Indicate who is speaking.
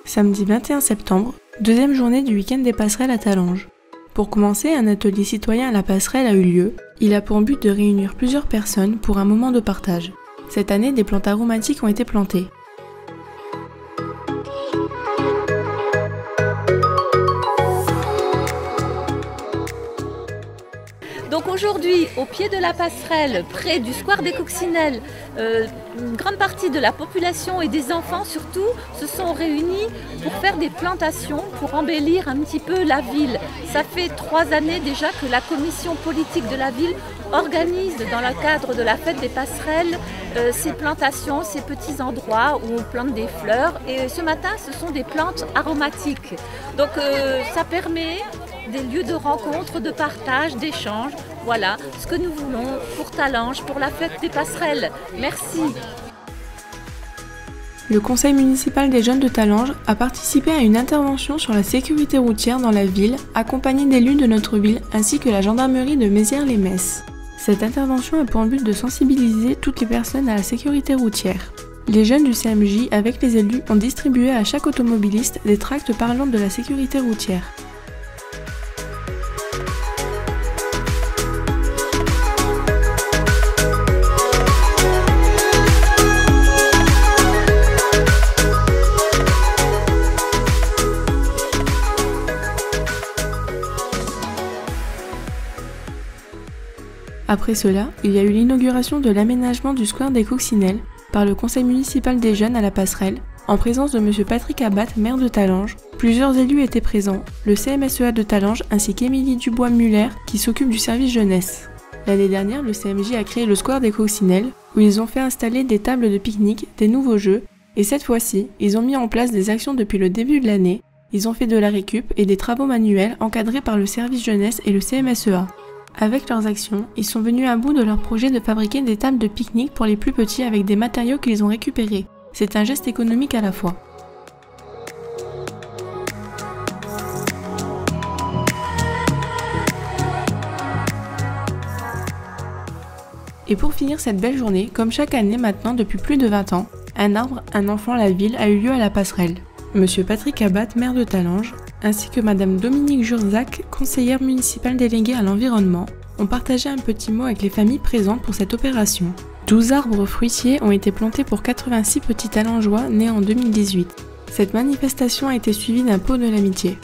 Speaker 1: Samedi 21 septembre, deuxième journée du week-end des passerelles à Talange. Pour commencer, un atelier citoyen à la passerelle a eu lieu. Il a pour but de réunir plusieurs personnes pour un moment de partage. Cette année, des plantes aromatiques ont été plantées.
Speaker 2: Donc aujourd'hui, au pied de la passerelle, près du square des Coccinelles, une grande partie de la population et des enfants surtout se sont réunis pour faire des plantations, pour embellir un petit peu la ville. Ça fait 3 années déjà que la commission politique de la ville organise dans le cadre de la fête des passerelles ces plantations, ces petits endroits où on plante des fleurs. Et ce matin, ce sont des plantes aromatiques. Donc ça permet des lieux de rencontre, de partage, d'échange. Voilà ce que nous voulons pour Talange, pour la fête des passerelles. Merci.
Speaker 1: Le conseil municipal des jeunes de Talange a participé à une intervention sur la sécurité routière dans la ville, accompagnée d'élus de notre ville ainsi que la gendarmerie de Mézières-les-Messes. Cette intervention a pour but de sensibiliser toutes les personnes à la sécurité routière. Les jeunes du CMJ avec les élus ont distribué à chaque automobiliste des tracts parlant de la sécurité routière. Après cela, il y a eu l'inauguration de l'aménagement du square des Coccinelles par le conseil municipal des jeunes à la passerelle, en présence de M. Patrick Abat, maire de Talange. Plusieurs élus étaient présents, le CMSEA de Talange ainsi qu'Émilie Dubois-Muller qui s'occupe du service jeunesse. L'année dernière, le CMJ a créé le square des Coccinelles où ils ont fait installer des tables de pique-nique, des nouveaux jeux, et cette fois-ci, ils ont mis en place des actions depuis le début de l'année. Ils ont fait de la récup et des travaux manuels encadrés par le service jeunesse et le CMSEA. Avec leurs actions, ils sont venus à bout de leur projet de fabriquer des tables de pique-nique pour les plus petits avec des matériaux qu'ils ont récupérés. C'est un geste économique à la fois. Et pour finir cette belle journée, comme chaque année maintenant depuis plus de 20 ans, un arbre, un enfant, la ville a eu lieu à la passerelle. Monsieur Patrick Abat, maire de Talange, ainsi que Madame Dominique Jurzac, conseillère municipale déléguée à l'environnement, ont partagé un petit mot avec les familles présentes pour cette opération. 12 arbres fruitiers ont été plantés pour 86 petits Talangeois nés en 2018. Cette manifestation a été suivie d'un pot de l'amitié.